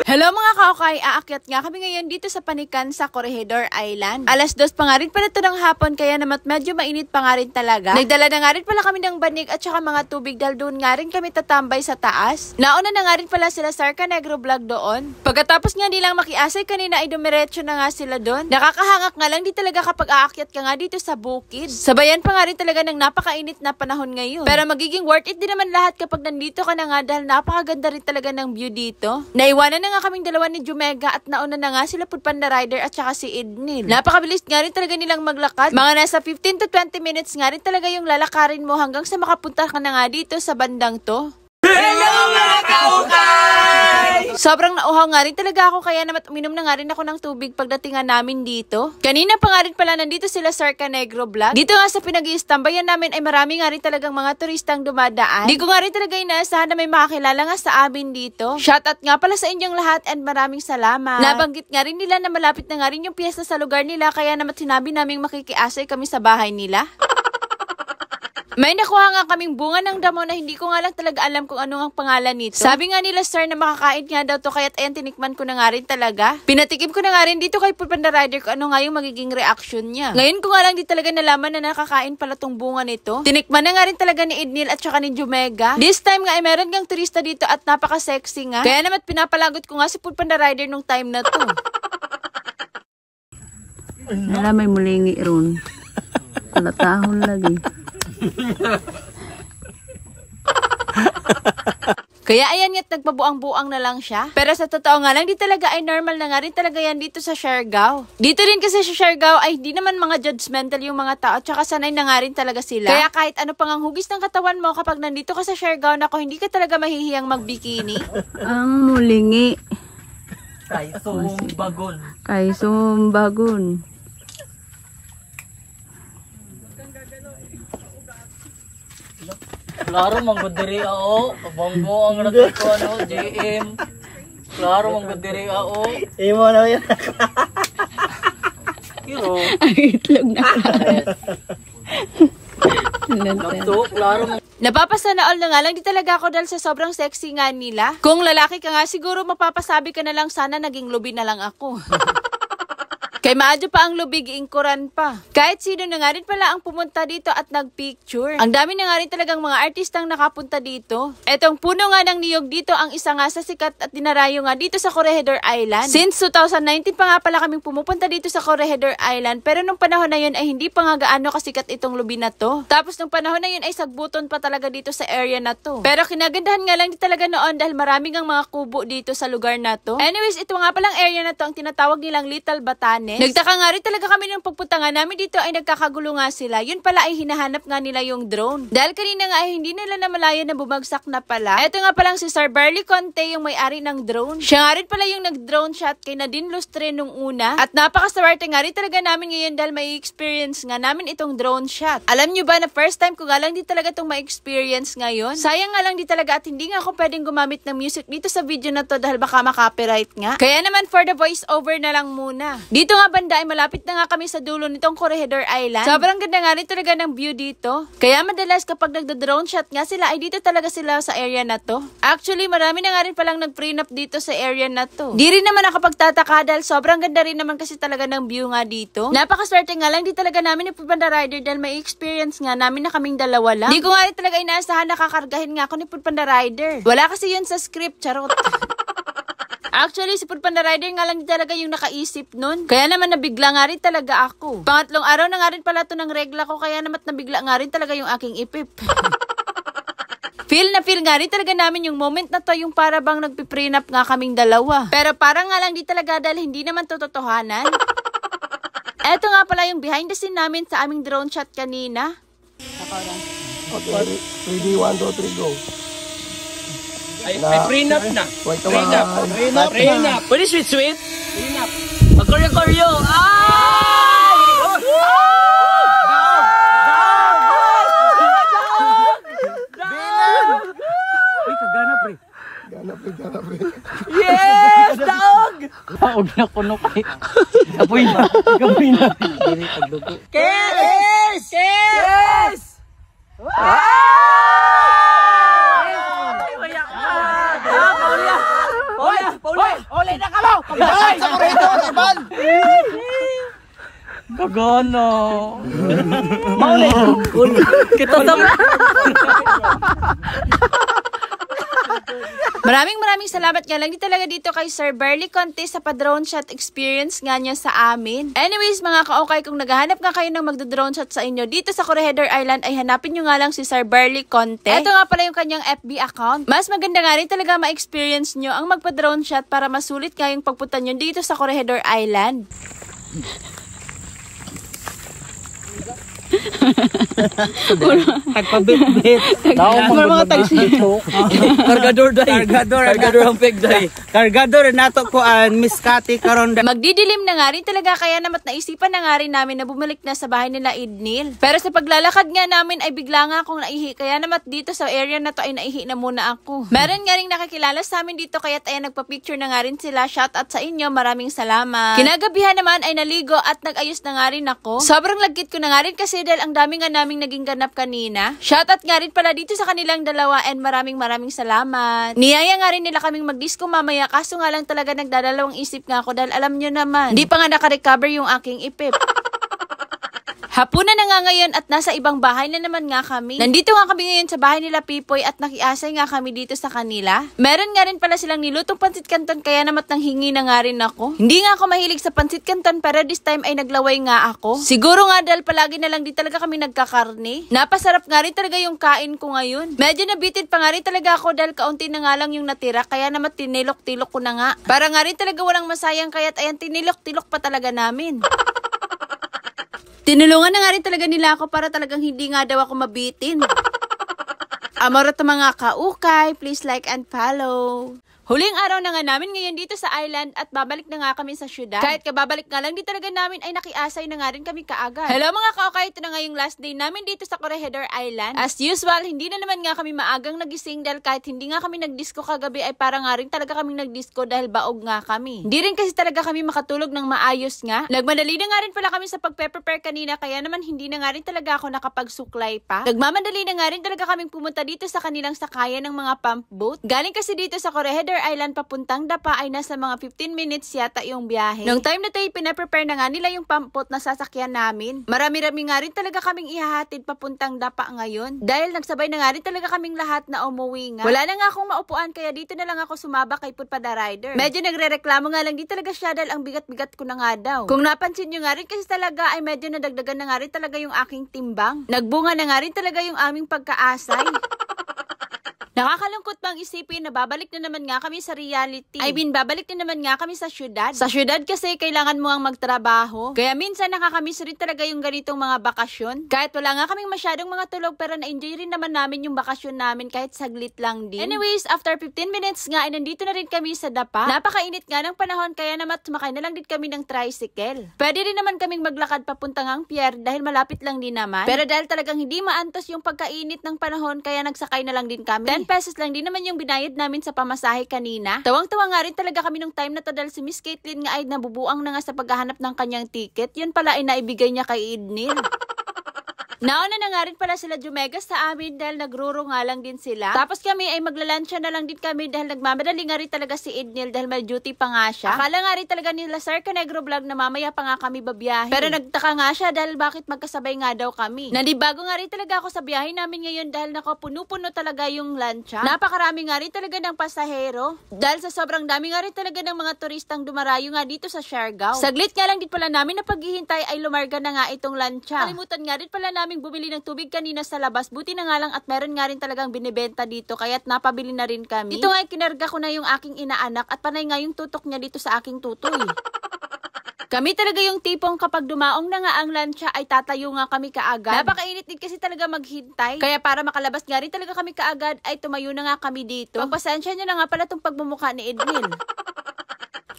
Hello mga kaokay, aakyat nga kami ngayon dito sa Panikan sa Corregidor Island. Alas 2 pa nga rin pala ito ng hapon, kaya naman medyo mainit pa nga rin talaga. Nagdala na nga rin pala kami ng banig at saka mga tubig dahil doon nga rin kami tatambay sa taas. Nauna na nga rin pala sila Sarka Negro Vlog doon. Pagkatapos nga nilang makiasay kanina ay dumiretso na nga sila doon. Nakakahangak nga lang di talaga kapag aakyat ka nga dito sa bukid. Sabayan pa nga rin talaga ng napakainit na panahon ngayon. Pero magiging worth it din naman lahat kapag nandito ka na nga dahil napakaganda rin talaga ng view dito. Naiwanan na nga kaming dalawa ni Jumega at nauna na nga sila Panda Rider at saka si Ednil. Napakabilis nga rin talaga nilang maglakad. Mga nasa 15 to 20 minutes nga rin talaga yung lalakarin mo hanggang sa makapunta ka na nga dito sa bandang to. Hello mga kaukay! Sobrang nauhaw nga rin talaga ako kaya naman uminom na nga rin ako ng tubig pagdatingan namin dito. Kanina pa nga rin pala nandito sila Sarka Negro Vlog. Dito nga sa pinag-iistambayan namin ay marami nga rin talagang mga turistang dumadaan. Di ko nga rin talaga inaasahan na may makakilala nga sa amin dito. Shoutout nga pala sa inyong lahat and maraming salamat. Nabanggit nga rin nila na malapit na nga rin yung piyesta sa lugar nila kaya naman sinabi naming makikiasay kami sa bahay nila. May nakuha nga kaming bunga ng damo na hindi ko nga lang talaga alam kung ano ang pangalan nito. Sabi nga nila sir na makakain nga daw to kaya't ayan tinikman ko na nga rin talaga. Pinatikim ko na nga rin dito kay Panda Rider kung ano nga yung magiging reaction niya. Ngayon ko nga lang di talaga nalaman na nakakain pala tong bunga nito. Tinikman na nga rin talaga ni Ednil at saka ni Jumega. This time nga ay meron gang turista dito at napaka-sexy nga. Kaya naman pinapalagot ko nga si Panda Rider nung time na to. Nala may mulingi ron. Kalatahon lagi. Kaya ayan nga't nagpabuang-buang na lang siya. Pero sa totoo nga lang, di talaga ay normal na nga rin talaga yan dito sa Siargao. Dito rin kasi sa Siargao ay di naman mga judgmental yung mga tao, tsaka sanay na nga rin talaga sila. Kaya kahit ano pang ang hugis ng katawan mo kapag nandito ka sa Siargao, nako hindi ka talaga mahihiyang magbikini. Ang mulingi. Kay Sumbagon. Kay Sumbagon. Klaro manggudiri ako. Kabanggo ang natin ko ano, JM. Klaro manggudiri ako. Imo na yan. Kiro. Ang itlog na. Klaro. Napapasana all na nga lang di talaga ako dahil sa sobrang sexy nga nila. Kung lalaki ka nga siguro mapapasabi ka na lang sana naging lubi na lang ako. Kay maadyo pa ang lubig, ingkuran pa. Kahit sino na nga rin pala ang pumunta dito at nagpicture. Ang dami na nga rin talagang mga artistang nakapunta dito. Etong puno nga ng niyog dito ang isa nga sa sikat at dinarayo nga dito sa Corregidor Island. Since 2019 pa nga pala kaming pumupunta dito sa Corregidor Island, pero nung panahon na yun ay hindi pa nga gaano kasikat itong lubi na to. Tapos nung panahon na yun ay sagbuton pa talaga dito sa area na to. Pero kinagandahan nga lang di talaga noon dahil maraming ang mga kubo dito sa lugar na to. Anyways, ito nga palang area na to ang tinatawag nilang Little Batanes. Nagtaka nga rin talaga kami nung pagpunta nga namin dito ay nagkakagulo nga sila. Yun pala ay hinahanap nga nila yung drone. Dahil kanina nga ay hindi nila namalayan na bumagsak na pala. Ito nga palang si Sir Barley Conte yung may-ari ng drone. Siya nga rin pala yung nag-drone shot kay Nadine Lustre nung una. At napakaswerte nga rin talaga namin ngayon dahil may experience nga namin itong drone shot. Alam nyo ba na first time ko nga lang di talaga itong ma-experience ngayon? Sayang nga lang di talaga at hindi nga ako pwedeng gumamit ng music dito sa video na to dahil baka makapiright nga. Kaya naman for the voice over na lang muna. Dito nga banda ay malapit na nga kami sa dulo nitong Corregidor Island. Sobrang ganda nga rin talaga ng view dito. Kaya madalas kapag nagda-drone shot nga sila ay dito talaga sila sa area na to. Actually, marami na nga rin palang nag-prenup dito sa area na to. Di rin naman nakapagtataka dahil sobrang ganda rin naman kasi talaga ng view nga dito. Napakaswerte nga lang di talaga namin ni Panda Rider dahil may experience nga namin na kaming dalawa lang. Di ko nga rin talaga inaasahan na kakargahin nga ako ni Panda Rider. Wala kasi yun sa script, charot. Actually, si Panda Rider nga lang talaga yung nakaisip nun. Kaya naman nabigla nga rin talaga ako. Pangatlong araw na nga rin pala to ng regla ko, kaya naman nabigla nga rin talaga yung aking ipip. Feel nga rin talaga namin yung moment na to, yung para bang nagpiprenup nga kaming dalawa. Pero parang nga lang di talaga dahil hindi naman to totohanan. Eto nga pala yung behind the scene namin sa aming drone shot kanina. Okay, 3D, 1, 2, 3, go. Ay prenup na. Prenup. Pwede sweet? Prenup. Magkoryo-koryo. Ay! Uy, kagana pre. Gana pre. Yes! Daog! Daog na kuno kay. Kapoy na. Dili paglugo. Kere! Kagana. Maulay. Kita sa... Maraming salamat nga lang talaga dito kay Sir Burley Conte sa pa-drone shot experience nga niya sa amin. Anyways, mga ka-okay, kung naghahanap nga kayo ng magdo-drone shot sa inyo dito sa Corregidor Island, ay hanapin nyo nga lang si Sir Burley Conte. Ito nga pala yung kanyang FB account. Mas maganda nga rin talaga ma-experience nyo ang magpa-drone shot para masulit nga yung pagpunta nyo dito sa Corregidor Island. Tagpabit-bit. Mga tagsito. Kargador day. Kargador ang peg day. Kargador nato ko an Miss Cathy karon. Magdidilim na nga rin talaga, kaya namat naisipan na nga rin namin na bumalik na sa bahay nila Idnil. Pero sa paglalakad nga namin ay bigla nga akong naihi, kaya namat dito sa area na to ay naihi na muna ako. Meron nga rin nakakilala sa amin dito, kaya ayan nagpa-picture na nga rin sila. Shout out sa inyo, maraming salamat. Kinagabihan naman ay naligo at nag-ayos na nga rin ako. Sobrang lagkit ko na nga rin kasi dahil ang dami nga naming naging ganap kanina. Shoutout nga rin pala dito sa kanilang dalawa and maraming salamat. Niyaya nga rin nila kaming mag-disco mamaya, kaso nga lang talaga nagdadalawang isip nga ako dahil alam nyo naman, hindi pa nga nakarecover yung aking ipip. Hapunan na nga ngayon at nasa ibang bahay na naman nga kami. Nandito nga kami ngayon sa bahay nila Pipoy at nakiasay nga kami dito sa kanila. Meron nga rin pala silang nilutong pansit canton, kaya namat nang hingi na nga rin ako. Hindi nga ako mahilig sa pansit canton, pero this time ay naglaway nga ako. Siguro nga dahil palagi na lang di talaga kami nagkakarne. Napasarap nga rin talaga yung kain ko ngayon. Medyo nabitin pa nga rin talaga ako dahil kaunti na nga lang yung natira, kaya namat tinilok-tilok ko na nga. Para nga rin talaga walang masayang, kaya't ayan tinilok-tilok pa talaga namin. Tinulungan na nga rin talaga nila ako para talagang hindi nga daw ako mabitin. Amor at mga kaukay, please like and follow. Huling araw na nga namin ngayon dito sa island at babalik na nga kami sa syudad. Kahit kababalik nga lang, di talaga namin ay nakiasay na nga rin kami kaagad. Hello mga kaukay, ito na nga yung last day namin dito sa Corregidor Island. As usual, hindi na naman nga kami maagang nagising dahil kahit hindi nga kami nagdisco kagabi ay para nga rin talaga kaming nagdisco dahil baog nga kami. Hindi rin kasi talaga kami makatulog ng maayos nga. Nagmadali na nga rin pala kami sa pagpe-prepare kanina, kaya naman hindi na nga rin talaga ako nakapagsuklay pa. Nagmamadali na nga rin talaga kaming pumunta dito sa kanilang sakayan ng mga pump boat. Galing kasi dito sa Corregidor Island papuntang Dapa ay nasa mga 15 minutes yata yung biyahe. Nung time na tayo pinaprepare na nga nila yung pump boat na sasakyan namin. Marami-rami nga rin talaga kaming ihahatid papuntang Dapa ngayon. Dahil nagsabay na nga rin talaga kaming lahat na umuwi nga. Wala na nga akong maupuan, kaya dito na lang ako sumaba kay Putpada Rider. Medyo nagre-reklamo nga lang di talaga siya dahil ang bigat-bigat ko na nga daw. Kung napansin nyo nga rin kasi talaga ay medyo nadagdagan na nga rin talaga yung aking timbang. Nagbunga na nga rin talaga yung aming pagkaasay. Nakakalungkot bang isipin na babalik na naman nga kami sa reality. Babalik na naman nga kami sa syudad. Sa syudad kasi kailangan mo ang magtrabaho. Kaya minsan nakakamiss rin talaga yung ganitong mga bakasyon. Kahit wala nga kaming masyadong mga tulog, pero na-enjoy rin naman namin yung bakasyon namin kahit saglit lang din. Anyways, after 15 minutes nga ay nandito na rin kami sa Dapa. Napakainit nga ng panahon, kaya naman sumakay na lang din kami ng tricycle. Pwede rin naman kaming maglakad papunta ngang pier dahil malapit lang din naman. Pero dahil talagang hindi maantos yung pagkainit ng panahon, kaya nagsakay na lang din kami. 10 pesos lang din naman yung binayad namin sa pamasahe kanina. Tawang-tawa nga rin talaga kami nung time na to dahil si Miss Caitlyn nga ay nabubuang na nga sa paghahanap ng kanyang ticket. Yun pala ay naibigay niya kay Idnil. Nauna na nga rin pala sila Jumegas sa amin dahil nagruro nga lang din sila. Tapos kami ay maglalansya na lang din kami dahil nagmamadali nga rin talaga si Idnil dahil may duty pa nga siya. Akala nga rin talaga nila Sir Canegro Vlog na mamaya pa nga kami babiyahe. Pero nagtaka nga siya dahil bakit magkasabay nga daw kami. Nandibago nga rin talaga ako sa biyahe namin ngayon dahil puno-puno talaga yung lansya. Napakarami nga rin talaga ng pasahero. Dahil sa sobrang dami nga rin talaga ng mga turistang dumarayo nga dito sa Siargao. Saglit nga lang din pala namin na paghihintay ay lumarga na nga itong lansya. Kalimutan nga rin pala namin bumili ng tubig kanina sa labas. Buti na nga lang at meron nga rin talagang binibenta dito, kaya't napabili na rin kami. Dito nga kinarga ko na yung aking inaanak at panay nga yung tutok niya dito sa aking tutoy. Kami talaga yung tipong kapag dumaong na nga ang lansya ay tatayo nga kami kaagad. Napakainit din kasi talaga maghintay. Kaya para makalabas nga rin talaga kami kaagad ay tumayo na nga kami dito. Pagpasensya nyo na nga pala itong pagmumukha ni Idnil.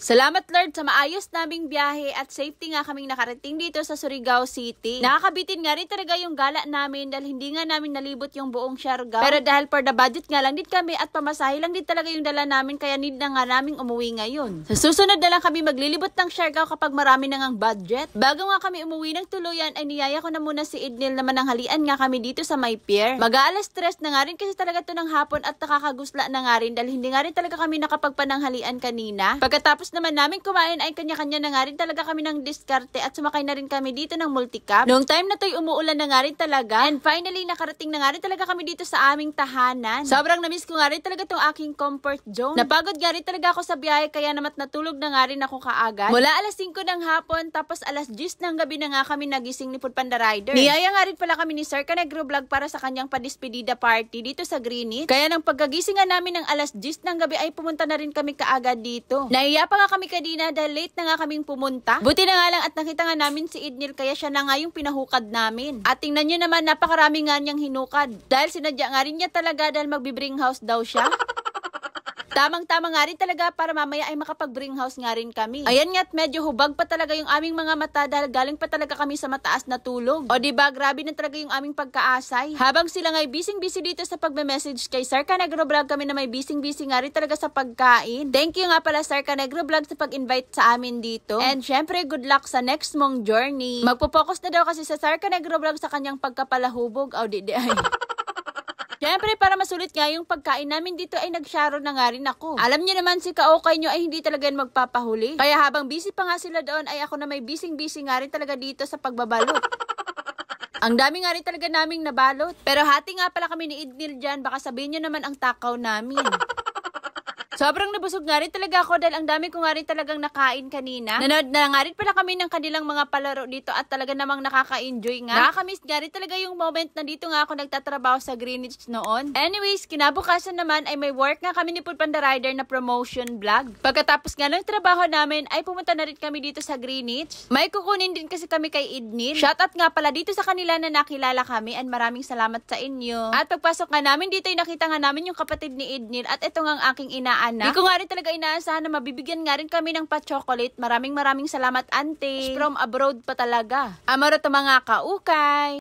Salamat Lord sa maayos naming biyahe at safety nga kaming nakarating dito sa Surigao City. Nakakabitin nga rin talaga yung gala namin dahil hindi nga namin nalibot yung buong Siargao. Pero dahil for the budget nga lang din kami at pamasahe lang din talaga yung dala namin, kaya need na nga naming umuwi ngayon. Sa susunod na lang kami maglilibot ng Siargao kapag marami na ngang budget. Bago nga kami umuwi ng tuluyan ay niyaya ko na muna si Idnil na mananghalian nga kami dito sa may pier. Mag-aalas 3 na nga rin kasi talaga to ng hapon at nakakagusla na nga rin dahil hindi nga rin talaga kami nakapagpananghalian kanina. Pagkatapos pagkatapos naman namin kumain ay kanya-kanya na nga rin talaga kami ng diskarte at sumakay na rin kami dito ng multicab. Noong time na to'y umuulan na nga rin talaga. And finally, nakarating na nga rin talaga kami dito sa aming tahanan. Sobrang namiss ko nga rin talaga tong aking comfort zone. Napagod nga rin talaga ako sa biyahe kaya naman natulog na nga rin ako kaagad. Mula alas 5 ng hapon tapos alas 10 ng gabi na nga kami nagising ni Foodpanda Rider. Niyaya nga rin pala kami ni Sir Canegro Vlog para sa kanyang padispedida party dito sa Greenwich. Kaya nang pagkagising nga namin ng alas 10 ng gabi ay pumunta na rin kami kaagad dito. Naiya pa nga kami kanina dahil late na nga kaming pumunta. Buti na nga lang at nakita nga namin si Idnil kaya siya na nga yung pinahukad namin. At tingnan nyo naman napakarami nga niyang hinukad. Dahil sinadya nga rin niya talaga dahil magbibring house daw siya. Tamang-tama nga rin talaga para mamaya ay makapag-bring house nga rin kami. Ayan nga't medyo hubag pa talaga yung aming mga mata dahil galing pa talaga kami sa mataas na tulog. O diba, grabe na talaga yung aming pagkaasay. Habang sila nga'y busy-busy dito sa pagme-message kay Sir Canegro Vlog, kami na may busy-busy nga rin talaga sa pagkain. Thank you nga pala Sir Canegro Vlog sa pag-invite sa amin dito. And syempre, good luck sa next mong journey. Magpo-focus na daw kasi sa Sir Canegro Vlog sa kanyang pagkapalahubog. O di ay. Siyempre, para masulit nga yung pagkain namin dito ay nag-sharo na nga rin ako. Alam niyo naman si kaokay nyo ay hindi talaga yan magpapahuli. Kaya habang busy pa nga sila doon ay ako na may busy nga rin talaga dito sa pagbabalot. Ang dami nga rin talaga naming nabalot. Pero hati nga pala kami ni Idnil dyan, baka sabihin nyo naman ang takaw namin. Sobrang nabusog nga rin talaga ako dahil ang dami ko nga rin talagang nakain kanina. Nanood na nga rin pala kami ng kanilang mga palaro dito at talaga namang nakaka-enjoy nga. Nakakamiss nga rin talaga yung moment na dito nga ako nagtatrabaho sa Greenwich noon. Anyways, kinabukasan naman ay may work nga kami ni Foodpanda Rider na promotion vlog. Pagkatapos nga ng trabaho namin ay pumunta na rin kami dito sa Greenwich. May kukunin din kasi kami kay Idnil. Shoutout nga pala dito sa kanila na nakilala kami and maraming salamat sa inyo. At pagpasok nga namin dito ay nakita nga namin yung kapatid ni Idnil at ito nga ang aking inaan. Di ko nga rin talaga inaasahan na mabibigyan nga rin kami ng pa-chocolate. Maraming salamat, ante. From abroad pa talaga. Amaro to mga kaukay.